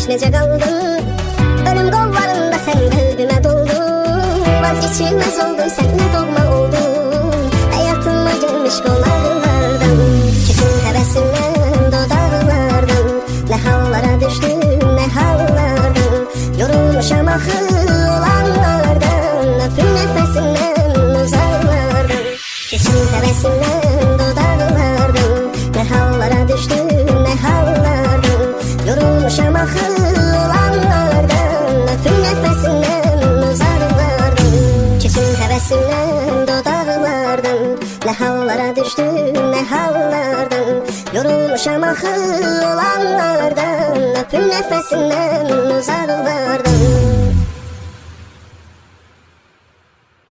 necə qaldın? Ölüm qollarında sən qəlbimə doldun. Vazgeçilməz oldun, sən nə doğma oldun. Həyatıma girmiş qonaqlardan, kesin həvəsindən dodaqlardan. Nə hallara düşdüm, nə hallardan. Yorulmuşam axı olanlardan, öpün nəfəsindən uzaqlardan. Kesin həvəsindən dodaqlardan. Nə hallara düşdüm, nə hallardan. Yorulmuşam axı olanlardan, öpün nəfəsindən uzaqlardan. Kesin həvəsindən dodaqlardan. Nə hallara düşdüm, nə hallardan. Yorulmuşam axı olanlardan, öpün nəfəsindən uzaqlardan.